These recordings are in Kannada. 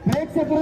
ಪ್ರೇಕ್ಷಕರು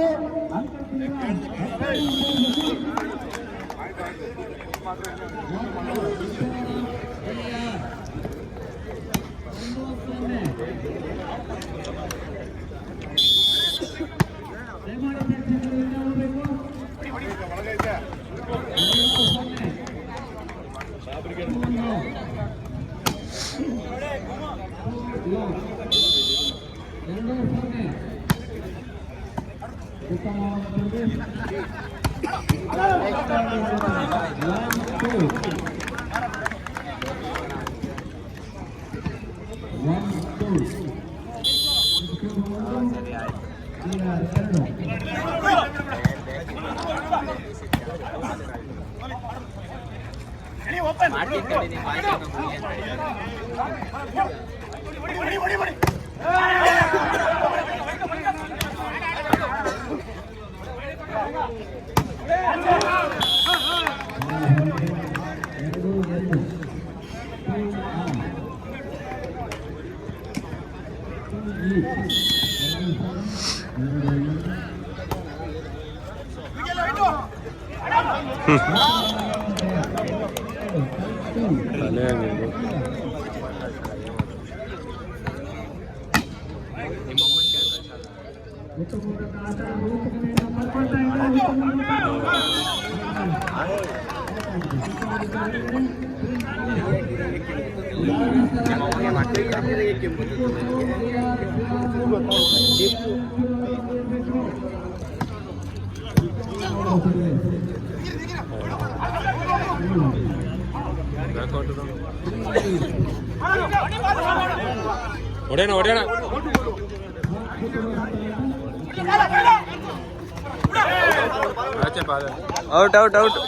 ಹೊಡೆಯೋಣ ಔಟ್ ಔಟ್ ಔಟ್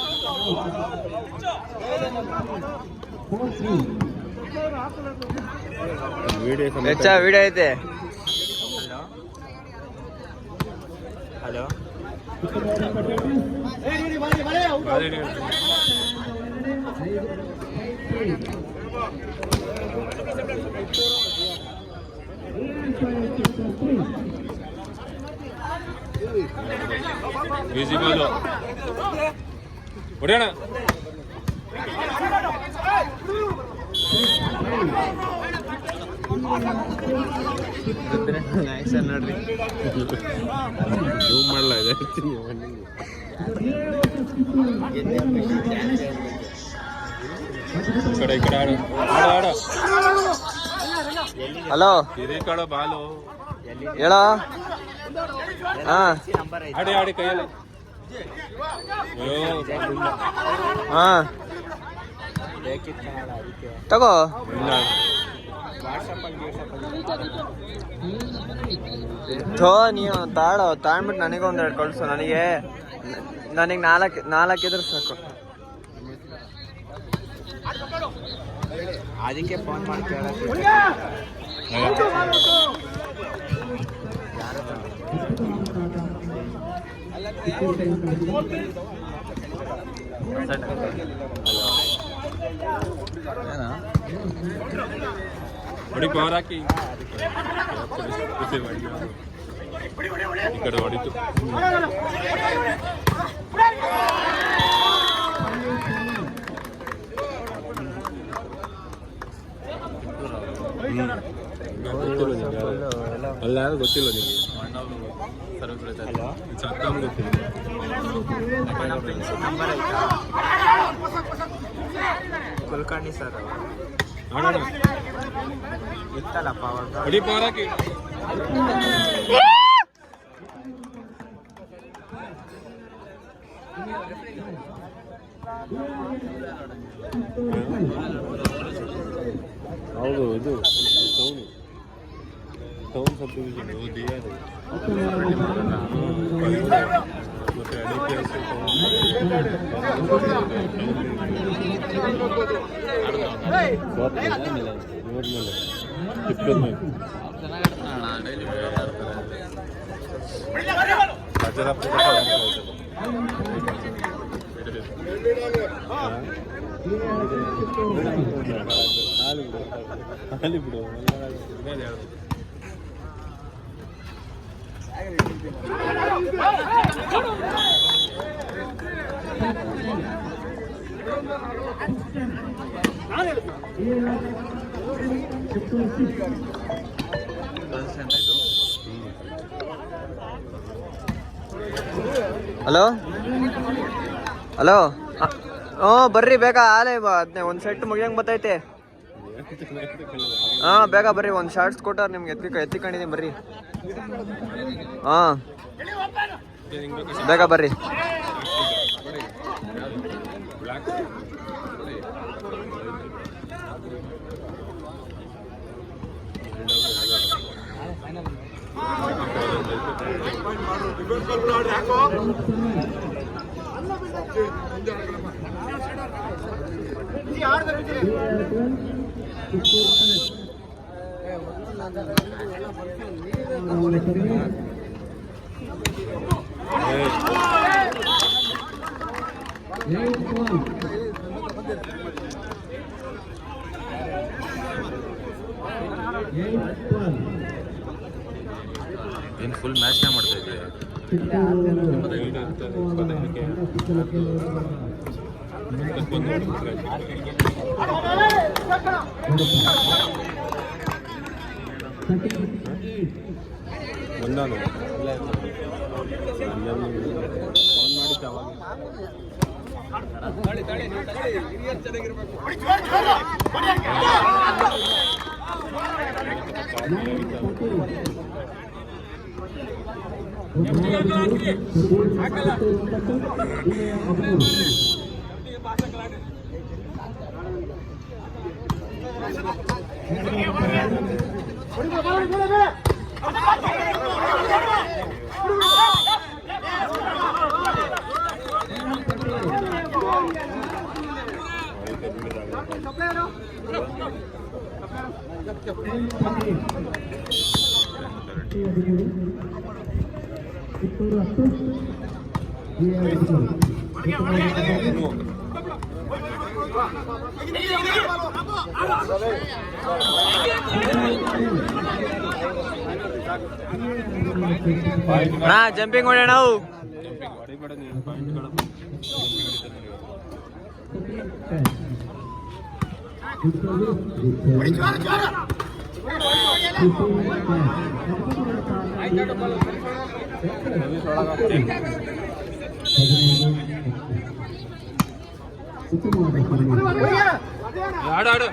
ವಿಡಿಯೋ ಐತೆ. ಹಲೋ ಈಸಿ ಬಾಲು ಹೊಡೆಯೋಣ. ನೋಡ್ರಿ ಜೂಮ್ ಮಾಡಲ್ಲ ಇದೆ. ಈ ಕಡೆ ಆಡು ಆಡು. ಹಲೋ ಇದೇ ಕಡೆ ಬಾಲು ಹೇಳೋ. ಹಾ ಆಡಿ ಆಡಿ ಕೈಯಲ್ಲಿ. ಹಾ ತಗೋ. ಥೋ ನೀವು ತಾಳ್ಬಿಟ್ಟು ನನಗೆ ಒಂದೆರಡು ಕಳ್ಸು. ನನಗೆ ನಾಲ್ಕಿದ್ರೆ ಸಾಕು. ಅದಕ್ಕೆ ಫೋನ್ ಮಾಡಿ ಹೊಡಿ ಪವರ್ ಹಾಕಿ. ಈ ಕಡೆ ಹೊಡಿತು. ಅಲ್ಲ ಯಾರು ಗೊತ್ತಿಲ್ಲ ನಿಮಗೆ. ಸತ್ತಮ್ ಗೊತ್ತಿಲ್ಲ. ಕುಲಕರ್ಣಿ ಸರ್ ಆಡೋಣ. ಇತ್ತಲ್ಲಪ್ಪ ಹೊಡಿ ಪವರ್ ಹಾಕಿ. ಹೌದು ಇದು ಟೌನ್ ಸಬ್ ಡಿವಿಷನ್ ಓದಿಯಾರು ಮತ್ತೆ ಬಿಡು ಹಲೋ ಹಲೋ ಹ್ಞೂ ಬರ್ರಿ ಬೇಗ ಆಲೇ ಅದನ್ನೇ ಒಂದು ಸೆಟ್ ಮುಗಿಯಂಗೆ ಬರ್ತೈತೆ. ಹಾಂ ಬೇಗ ಬರ್ರಿ, ಒಂದು ಶಾರ್ಟ್ಸ್ ಕೊಟ್ಟಾರ ನಿಮ್ಗೆ ಎತ್ತಿಕೊಂಡಿದ್ದೀನಿ ಬರ್ರಿ. ಹಾಂ ಬೇಗ ಬರ್ರಿ. ಏನು ಫುಲ್ ಮ್ಯಾಚ್ನೇ ಮಾಡ್ತಾ ಇದ್ದೀವಿ. ಬಂದಾನು ಫೋನ್ ಮಾಡಿದ್ದ ಅವಾಗ. ಜಂಪಿಂಗ್ ಮಾಡೋಣ ನಾವು. ಆಡು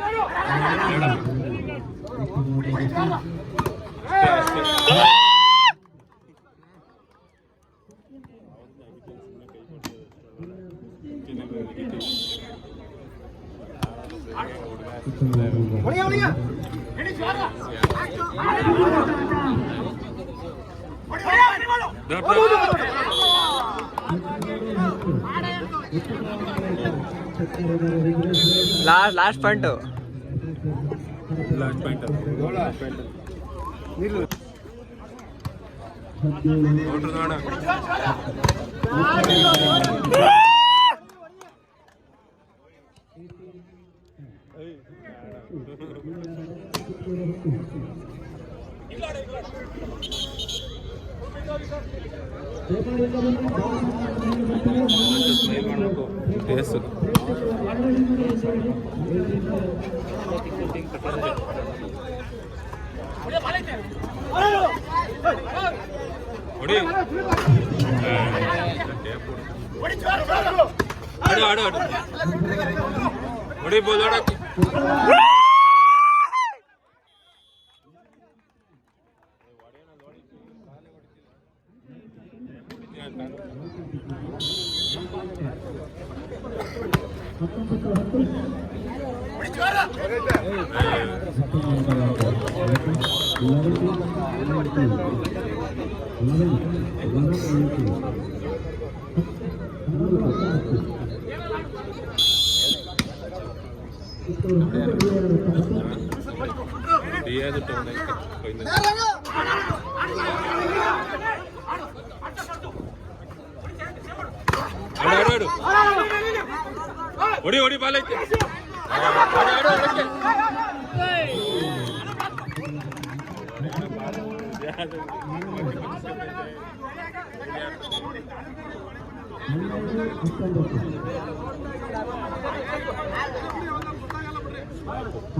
ಲಾಸ್ಟ್ ಪಾಯಿಂಟ್. ಹೊಡಿ ಬಾಲ್ ಐತೆ. ಆ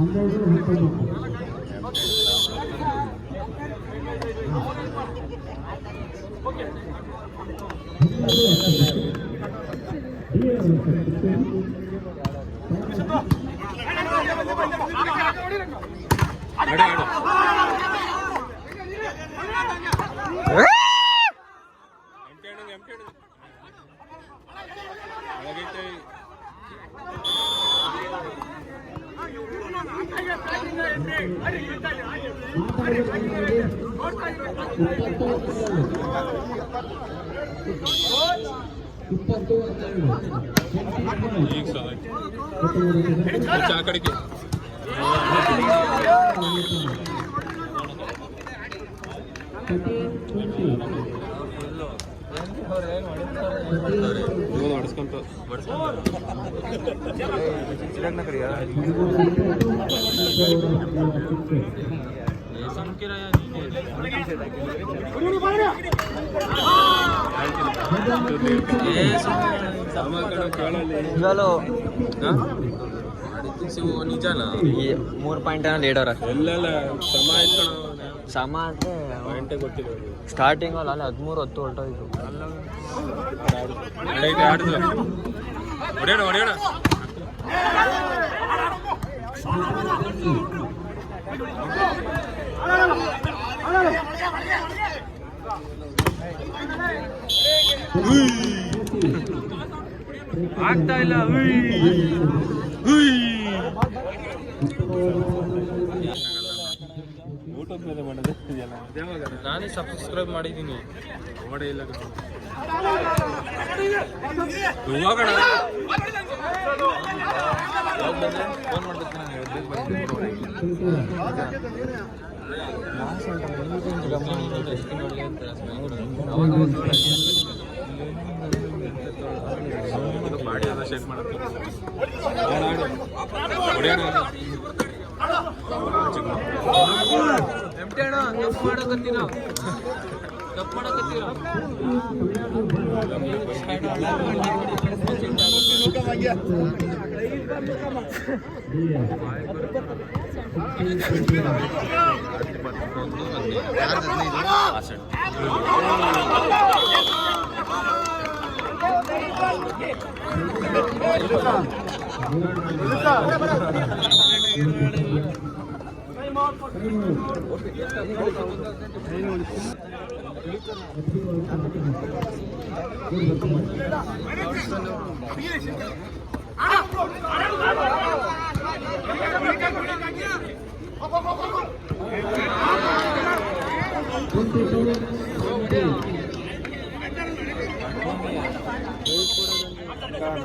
ಕಡೆಗೆ ಹೊಡ್ಸ್ಕೊಂತ ಚಲೋ ನಿಜಾನ 3 ಪಾಯಿಂಟ್ ಲೀಡರ್ ಎಲ್ಲೆಲ್ಲ ಸಮ ಆಯ್ತು ಸಮ ಅಂದ್ರೆ ಪಾಯಿಂಟೇ ಗೊತ್ತಿಲ್ಲ ಸ್ಟಾರ್ಟಿಂಗ್ ಅಲ್ಲ 13-10 ಹೊರಟೋಯ್ತು. ಹೊಡೆಯೋಣ ಹೊಡೆಯೋಣ ಆಗ್ತಾ ಇಲ್ಲ. ಊಟದ ಮೇಲೆ ಮಾಡೋದು ನಾನೇ ಸಬ್ಸ್ಕ್ರೈಬ್ ಮಾಡಿದ್ದೀನಿ. ಓಡೇ ಇಲ್ಲ ಹೋಗೋಣ ಫೋನ್ ಮಾಡಿ ಅದ ಶೇಕ್ ಮಾಡುತ್ತೆ.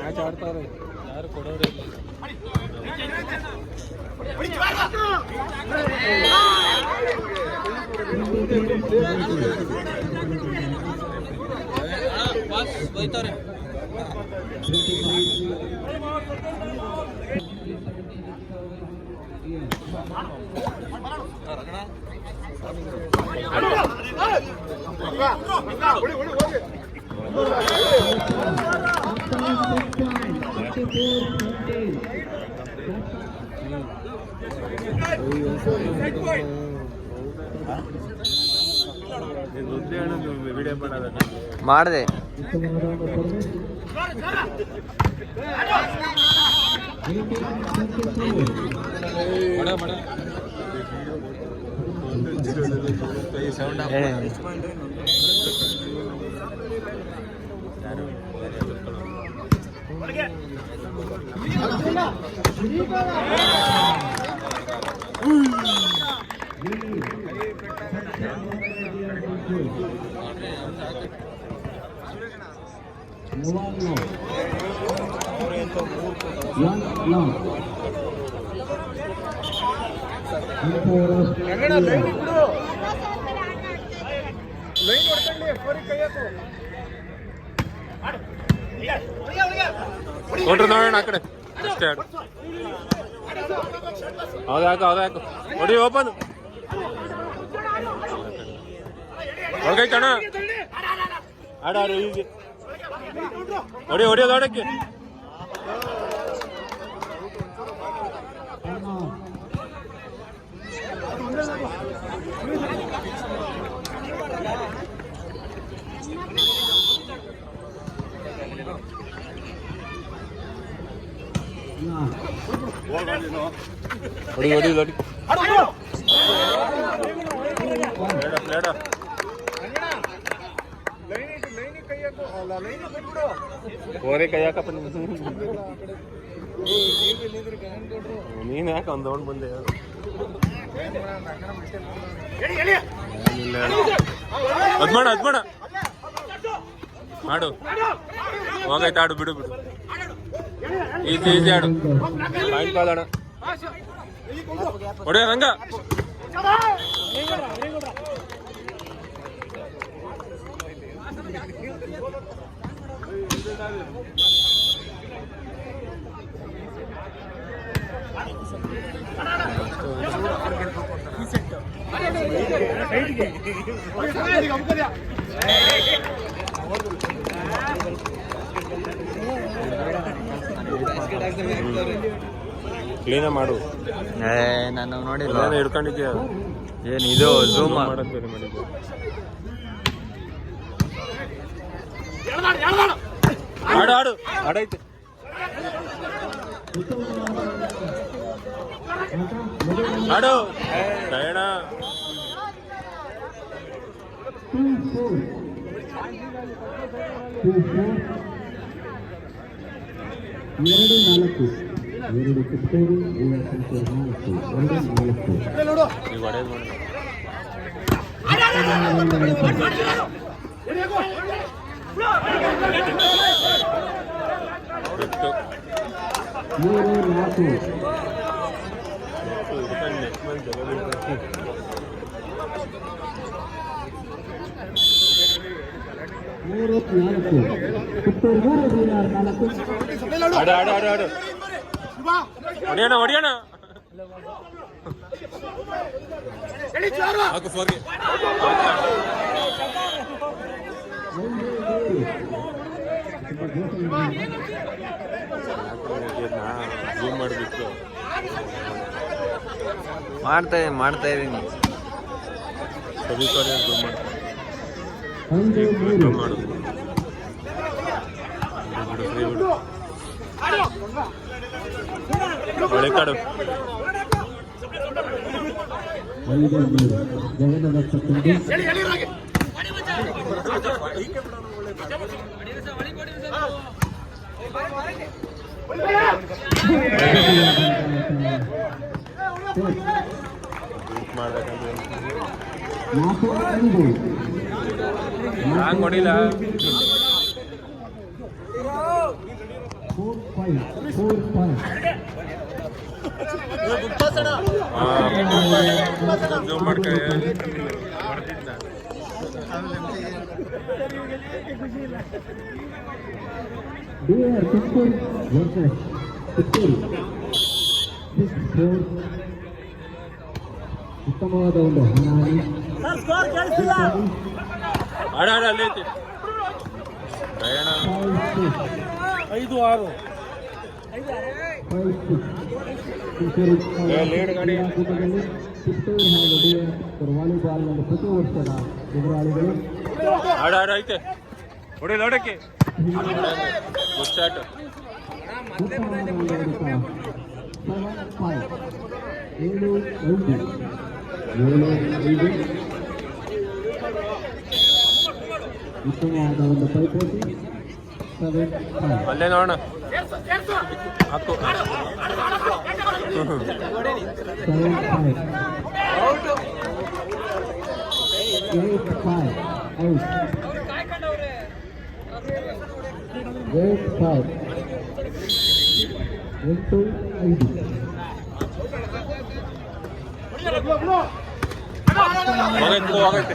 ಮ್ಯಾಚ್ ಆಡ್ತಾರೆ ಯಾರು ಕೊಡೋರು ಬೈತಾರೆ. ವಿಡಿಯೋ ಮಾಡಿದೆ ಕೊಟ್ರು ನೋಡೋಣ ಆ ಕಡೆ ಅಷ್ಟೇ. ಆಡು ಹಾಕು ಹೊಡಿ ಓಪನ್ ಹೊರಗೈತಣ್ಣ. ಆಡಾಡು ಈಸಿ ಹೊಡಿಯೋದು ಆಡಕ್ಕೆ. ಹೊಡಿ ಹೊಡಿ ಹೊಡಿ ಪ್ಲೇಡ ಓರೆ ಕೈ ಹಾಕಪ್ಪ ನೀನು ಯಾಕೆ ಒಂದು ತಗೊಂಡು ಬಂದೆ ಅದ್ ಮಾಡ ಮಾಡು ಹೋಗೈತೆ ಆಡು ಬಿಡು ಈಜಿ ಆಡು ಪಾಯಿಂಟ್ ಕಾಲೋಣ ಹೊಡೆಯ ರಂಗ ಕ್ಲೀನ ಮಾಡು. ನಾನು ನೋಡಿಲ್ಲ, ಹಿಡ್ಕೊಂಡಿದ್ಯಾ ಏನು ಇದು ಝೂಮ್ ಮಾಡೋದು ಬೇರೆ ಮಾಡಿದ್ದೆ. ಆಡು ಆಡೈತೆ ಆಡು ದಯಣ ಎರಡು ಕಿತ್ತೂರು ಸಂಖ್ಯೆ 4 ನೀವು ಹೊಡೆಯೋದು ಮಾಡಿ ಆಡು ಹೊಡಿಯೋಣ ಹಾಕು ಫೋರ್ಗೆ ಜೂಮ್ ಮಾಡಬೇಕು. ಮಾಡ್ತಾ ಇದೀನಿ. ಜೂಮ್ ಮಾಡು ಒಳ್ಳೆ ಕಾಡು ಹಂಗ್ ಹೊಡಿಲ್ಲ. ಜೂಮ್ ಮಾಡ್ಕೊ ಉತ್ತಮವಾದ ಒಂದು ಹಣಾಗಿ ಆಡ ಅಲ್ಲಿ ಐತಿ 5-6 ಲೀಡ್ ಗಾಡಿ ಕಿತ್ತೂರು ಹಾಗೂ ವಾಲಿಬಾಲ್ನಲ್ಲಿ ಪ್ರತಿ ವರ್ಷದ ಎದುರಾಳಿಗಳು ಆಡ ಐತೆ ಹೊಡಿ ನೋಡಕ್ಕೆ ಗುಡ್ ಶಾಟ್. 7-5 ಉತ್ತಮವಾದ ಒಂದು ಪೈಪೋಟಿ. 7-5 ಅಲ್ಲೇ ನೋಡೋಣ ಹಾಕು 7-5 ಹೋಗೈತೆ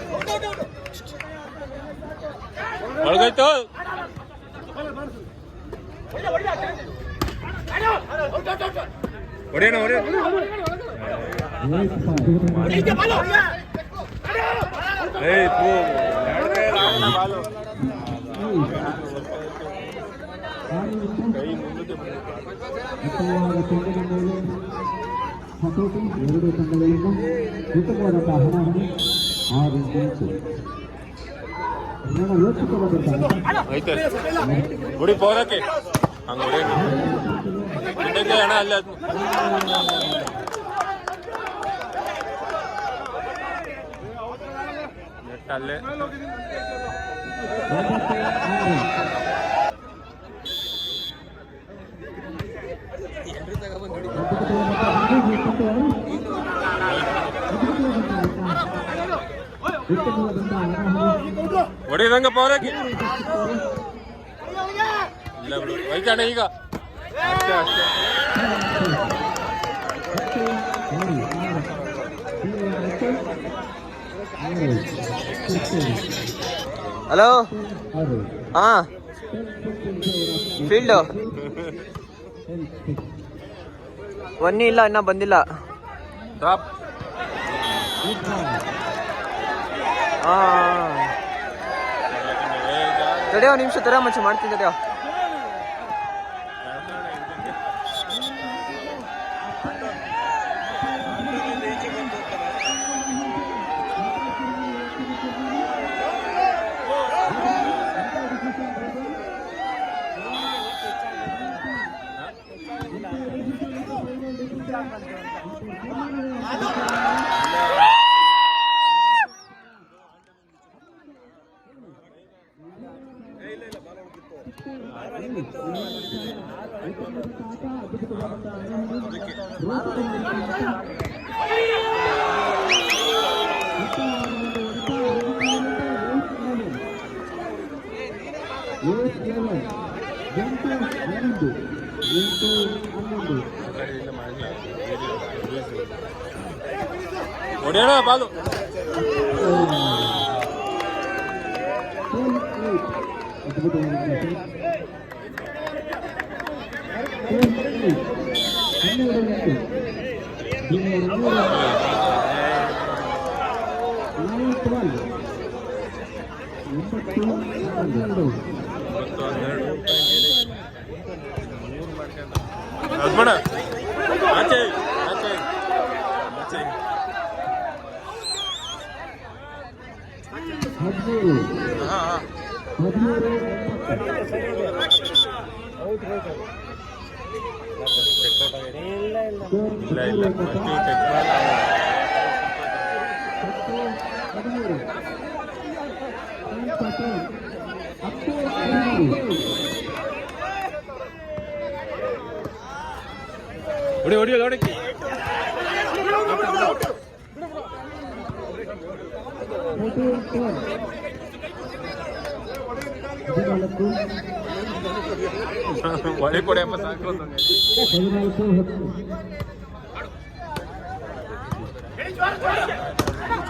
ಒಳಗಾಯ್ತು. ಹೊಡೆಯೋಣ ಕೈ ಮುಂದಕ್ಕೆ ಉತ್ತಮವಾದ ತಂಡದ ಮೇಲೆ ಹತೋಟಿ. ಎರಡು ತಂಡಗಳಿಂದ ಉತ್ತಮವಾದಂತಹ ಹಣಾಹಣಿ 6 ಇಂಚು ಐತೆ ಗುಡಿ ಪೋರಕ್ಕೆ ಹಂಗೆ ಹೊಡೆಯೋಣ. ಅಣ್ಣ ಅಲ್ಲೇ ಅಲ್ಲೇ ಹೊಡಿದಂಗಪ್ಪ ಅವ್ರಿಗೆ ಇಲ್ಲ ಬಿಡು ವೈತಾನೆ ಈಗ ಅಷ್ಟೇ ಅಷ್ಟೇ ಹಲೋ ಹಾ ಫೀಲ್ಡು ಒನ್ನಿ ಇಲ್ಲ ಇನ್ನ ಬಂದಿಲ್ಲ ಡ್ರಾಪ್ ತಡೆಯೋ ನಿಮಿಷ ತರ ಮಚ್ಚ ಮಾಡ್ತೀನಿ ತಡೆಯೋ ಹೊಡೆಯೋಣ ಬಾಲು ಅದ್ಬೇಡ ಆಚೆ ಆಚೆ ಆಚೆ おりおりಒಳ್ಳೆ ಕೊಡೆ ಎಂಬ ಸಾಕು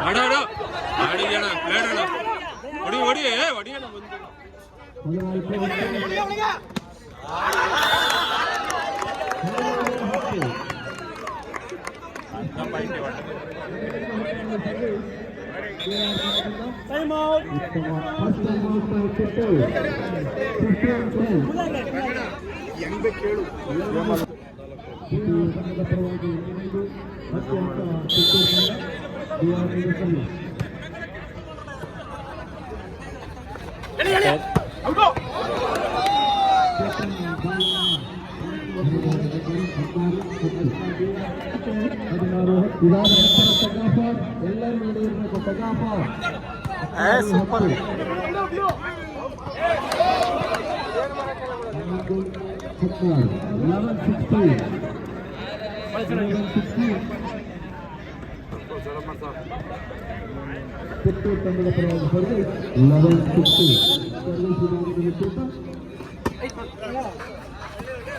ಆಡಾಡ ಆಡಿದಣ ಪ್ಲೇಟ್ ಅಣ್ಣ ಹೊಡಿ ಹೊಡಿ ಹೊಡಿಯಣ ಬಂದು Time out. Super.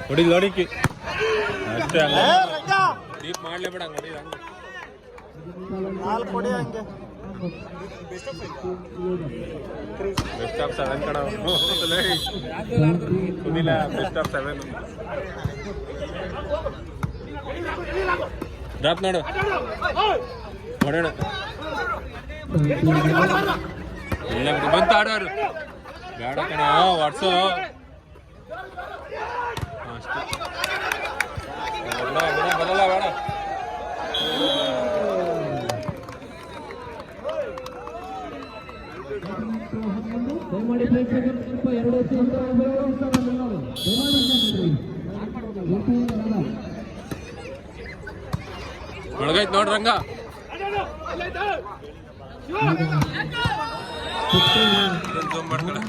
ಹೊಡಿ ಲೋಡಿಕ್ಕೆ ಅಷ್ಟೇ ಹಂಗ ಡೀಪ್ ಮಾಡ್ಲೇಬೇಡ ಹಂಗ ಹೊಡಿ ಹಂಗ ನಾಲ್ಕು ಹೊಡಿ ಹಂಗೆ ಬೆಸ್ಟ್ ಆಫ್ 7 ಕಣ ಸುನಿಲ ಬೆಸ್ಟ್ ಆಫ್ 7 ಡ್ರಾಪ್ ನೋಡು ಹೊಡೋಣ ಇಲ್ಲ ಬಿಡು ಬಂತ ಆಡೋರು ಬೇಡ ಕಣ ವಾಟ್ಸೋ ಅಷ್ಟೇ ಬರಲ್ಲ ಬೇಡ ಒಳಗೈತ್ ನೋಡ್ರಿ ರಂಗ. ಜೂಮ್ ಮಾಡ್ಕೊಳ್ಳಿ.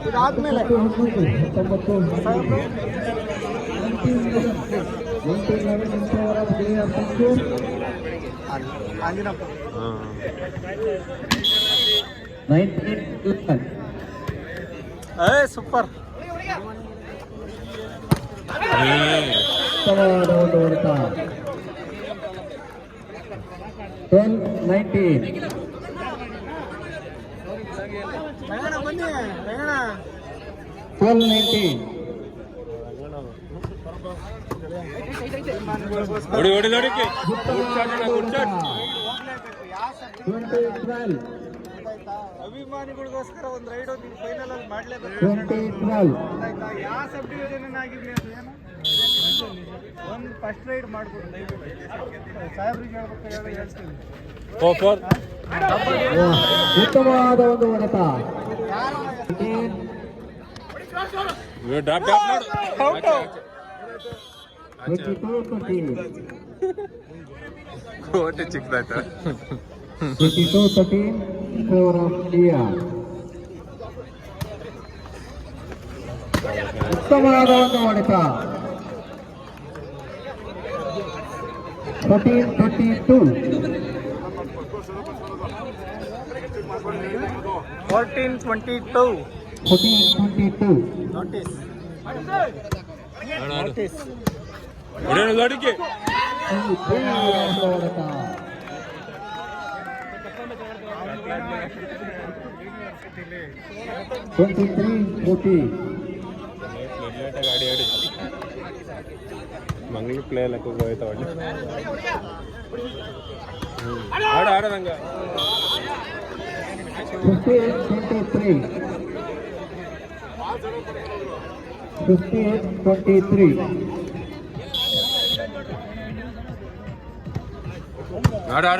ಇದಾದ್ಮೇಲೆ ಸೂಪರ್. ಒಂದು ಹೊಡೆತ 12-19. ಹೊಡಿ ಹೊಡಿ ನೋಡಿಕೆ. Good shot. 20-12. ಅಭಿಮಾನಿಗಳಿಗೋಸ್ಕರ ಒಂದು ರೈಡ್ ಫೈನಲ್ ಅಲ್ಲಿ ಮಾಡ್ಲೇಬೇಕು. 20-12. ಯಾವ ಸಬ್ ಡಿವಿಷನ್ ಆಗಿರ್ಲಿ ಅದು ಏನು ಒಂದು ಫಸ್ಟ್ ರೈಡ್ ಮಾಡ್ಬೋದು. ಸಾಹೇಬ್ರಿಗೆ ಹೇಳ್ಬೇಕಾದ್ರೆ ಹೇಳ್ತೀನಿ. 4-4. ಉತ್ತಮವಾದ ಒಂದು ಹೊಡೆತ. ಡ್ರಾಪ್ ಮಾಡು. 22-13. ಕೋಟೆ ಚಿಕ್ಕದಾಯ್ತು. 22-13 for India. ಉತ್ತಮವಾದ ಒಂದು ಹೊಡೆತ. 14-22. 14-22. 14-22. ನೋಟಿಸ್. ಹೊಡಿ ನೋಡಿಕೆ. ಹೊಡೆತ. 23-40. ಗಾಡಿ ಆಡಿ ಮಂಗ್ಳೂರು ಪ್ಲೇ ಲೆಕ್ಕ ಹೋಯ್ತಾವ. ಆಡದಂಗ. 58-23. 58-23.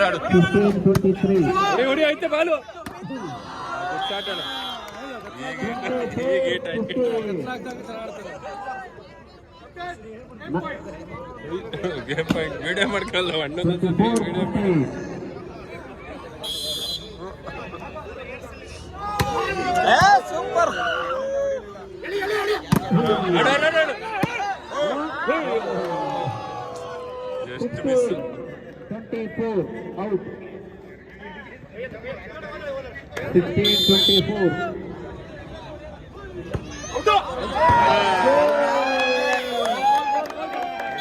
ಆಡು 15-23. ಹೊಡಿ ಐತೆ ಬಾಲು. ಸ್ಟಾರ್ಟ್ ಅಣ್ಣ. ಗೇಮ್ ಪಾಯಿಂಟ್ ವಿಡಿಯೋ ಮಾಡ್ಕೊಳ್ಳ ಅಣ್ಣ. ಸೂಪರ್. Just miss. 24 out. 16-24.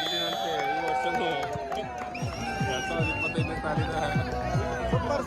ಈ ವರ್ಷ 2025 ಸಾಲಿನ ಸೂಪರ್.